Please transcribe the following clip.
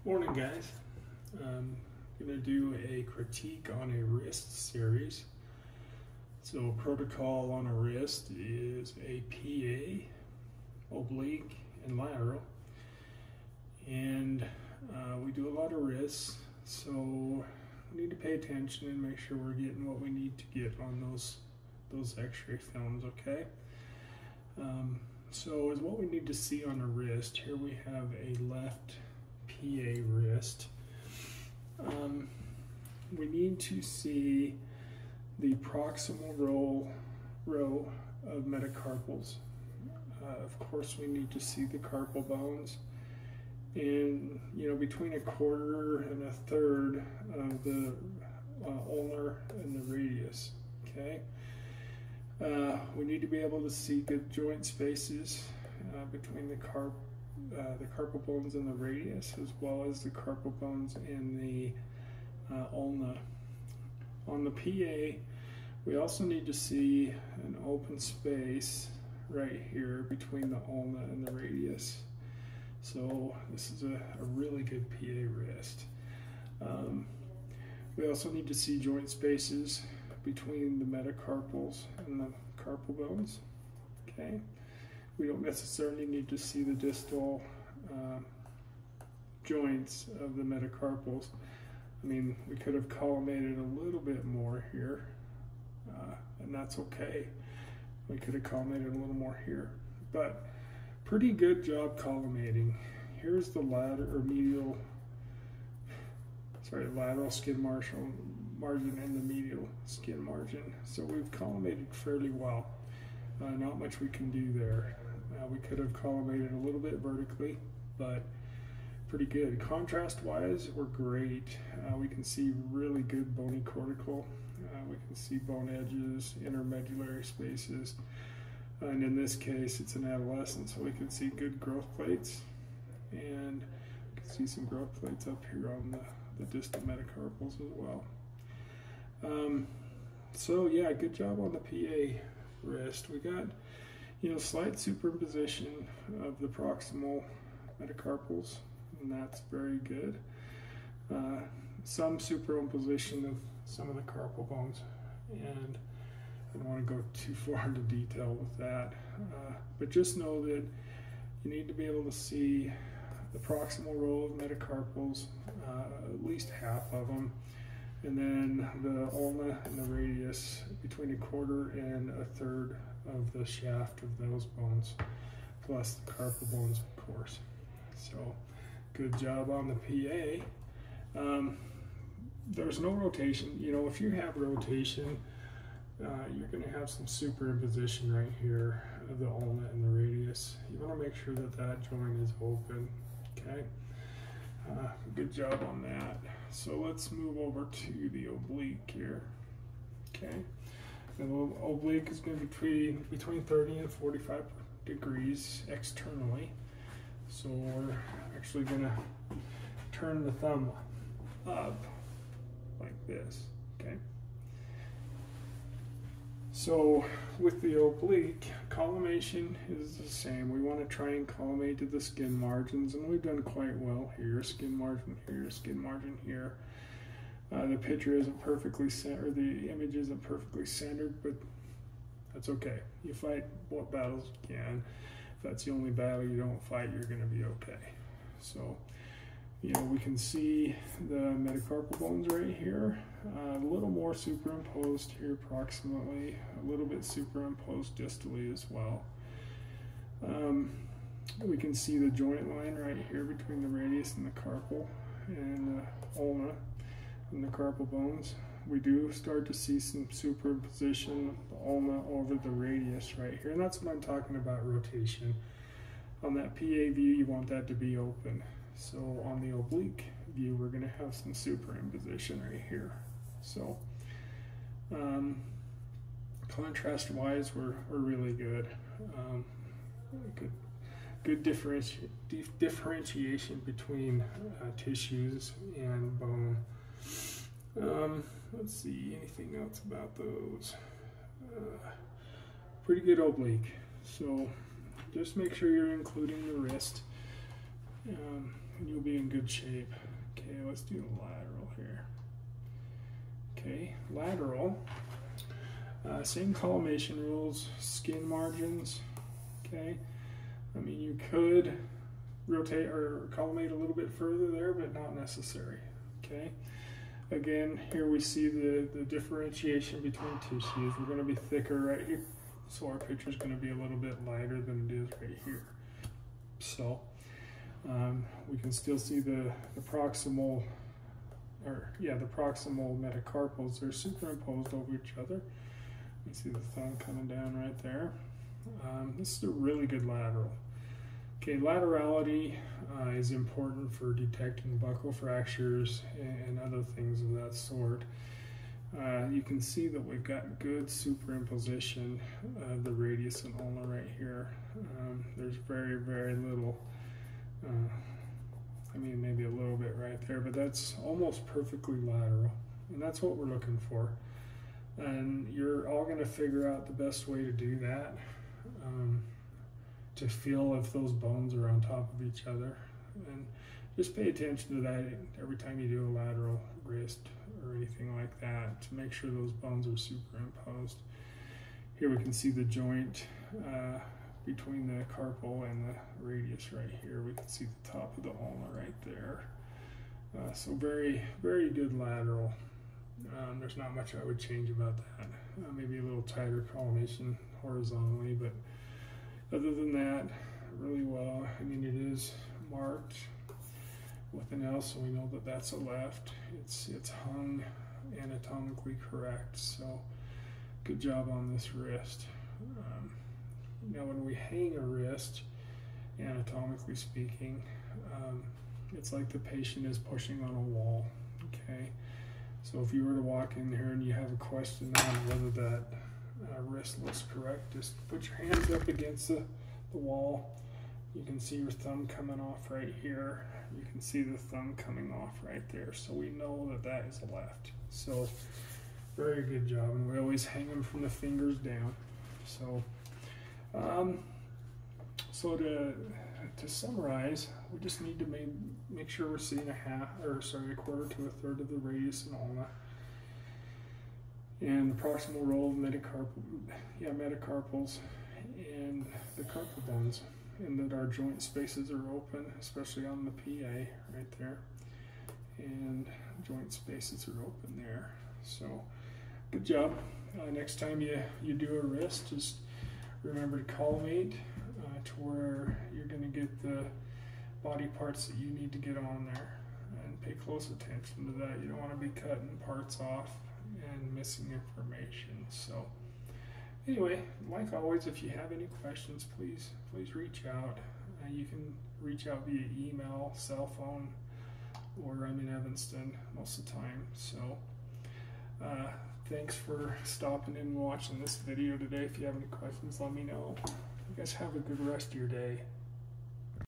Morning, guys. I'm going to do a critique on a wrist series. So protocol on a wrist is a PA, oblique, and lateral. And we do a lot of wrists, so we need to pay attention and make sure we're getting what we need to get on those x-ray films, okay? So is what we need to see on a wrist. Here we have a left PA wrist. We need to see the proximal row of metacarpals. Of course, we need to see the carpal bones, and between a quarter and a third of the ulnar and the radius. Okay. We need to be able to see good joint spaces between the carpal bones and the radius, as well as the carpal bones and the ulna. On the PA, we also need to see an open space right here between the ulna and the radius. So this is a really good PA wrist. We also need to see joint spaces between the metacarpals and the carpal bones. Okay. We don't necessarily need to see the distal joints of the metacarpals. I mean, we could have collimated a little bit more here, and that's okay. We could have collimated a little more here, but pretty good job collimating. Here's the lateral skin margin and the medial skin margin. So we've collimated fairly well. Not much we can do there. We could have collimated a little bit vertically, but pretty good. Contrast-wise, we're great. We can see really good bony cortical. We can see bone edges, intermedullary spaces. And in this case, it's an adolescent, so we can see good growth plates. And we can see some growth plates up here on the distal metacarpals as well. So yeah, good job on the PA wrist. We got, slight superimposition of the proximal metacarpals, and that's very good. Some superimposition of some of the carpal bones, and I don't want to go too far into detail with that, but just know that you need to be able to see the proximal row of metacarpals, at least half of them, and then the ulna and the radius between a quarter and a third of the shaft of those bones, plus the carpal bones, of course. So good job on the PA. There's no rotation. If you have rotation, you're going to have some superimposition right here of the ulna and the radius. You want to make sure that that joint is open. Okay. Good job on that. So let's move over to the oblique here. Okay. The oblique is going to be between 30 and 45 degrees externally. So we're actually going to turn the thumb up like this. Okay. So with the oblique, collimation is the same. We want to try and collimate to the skin margins, and we've done quite well here. Skin margin here, skin margin here. The picture isn't perfectly centered, the image isn't perfectly centered, but that's okay. You fight what battles you can. If that's the only battle you don't fight, you're going to be okay. So, we can see the metacarpal bones right here. A little more superimposed here proximally, a little bit superimposed distally as well. We can see the joint line right here between the radius and the carpal and the ulna and the carpal bones. We do start to see some superimposition of the ulna over the radius right here, and that's what I'm talking about, rotation. On that PA view, you want that to be open. So on the oblique view, we're going to have some superimposition right here. So contrast-wise, we're really good. Good differentiation between tissues and bone. Let's see, anything else about those? Pretty good oblique. So just make sure you're including the wrist. and you'll be in good shape. Okay, let's do the lateral here. Okay, lateral. Same collimation rules, skin margins. Okay, I mean, you could rotate or collimate a little bit further there, but not necessary. Okay, again, here we see the differentiation between tissues. We're going to be thicker right here, so our picture is going to be a little bit lighter than it is right here. So we can still see the proximal, the proximal metacarpals. They're superimposed over each other. You see the thumb coming down right there. This is a really good lateral. Okay, laterality is important for detecting buccal fractures and other things of that sort. You can see that we've got good superimposition of the radius and ulna right here. There's very, very little, I mean, maybe a little bit right there, but that's almost perfectly lateral, and that's what we're looking for. And you're all going to figure out the best way to do that, to feel if those bones are on top of each other. And just pay attention to that every time you do a lateral wrist or anything like that, to make sure those bones are superimposed. Here we can see the joint between the carpal and the radius right here. We can see the top of the ulna right there. So very, very good lateral. There's not much I would change about that. Maybe a little tighter collimation horizontally, but other than that, really well. I mean, it is marked with an L, so we know that that's a left. It's hung anatomically correct, so good job on this wrist. Now, when we hang a wrist, anatomically speaking, it's like the patient is pushing on a wall. Okay. So if you were to walk in here and you have a question on whether that wrist looks correct, just put your hands up against the wall. You can see your thumb coming off right here. You can see the thumb coming off right there. So we know that that is a left. So very good job. And we always hang them from the fingers down. So, to summarize, we just need to make sure we're seeing a quarter to a third of the radius and ulna, and the proximal row of metacarpals and the carpal bones, and that our joint spaces are open, especially on the PA right there, and joint spaces are open there. So good job. Next time you do a wrist, just remember to collimate to where you're going to get the body parts that you need to get on there, and pay close attention to that. You don't want to be cutting parts off and missing information. So anyway, like always, if you have any questions, please reach out. You can reach out via email, cell phone, or I'm in Evanston most of the time. So thanks for stopping in and watching this video today. If you have any questions, let me know. You guys have a good rest of your day.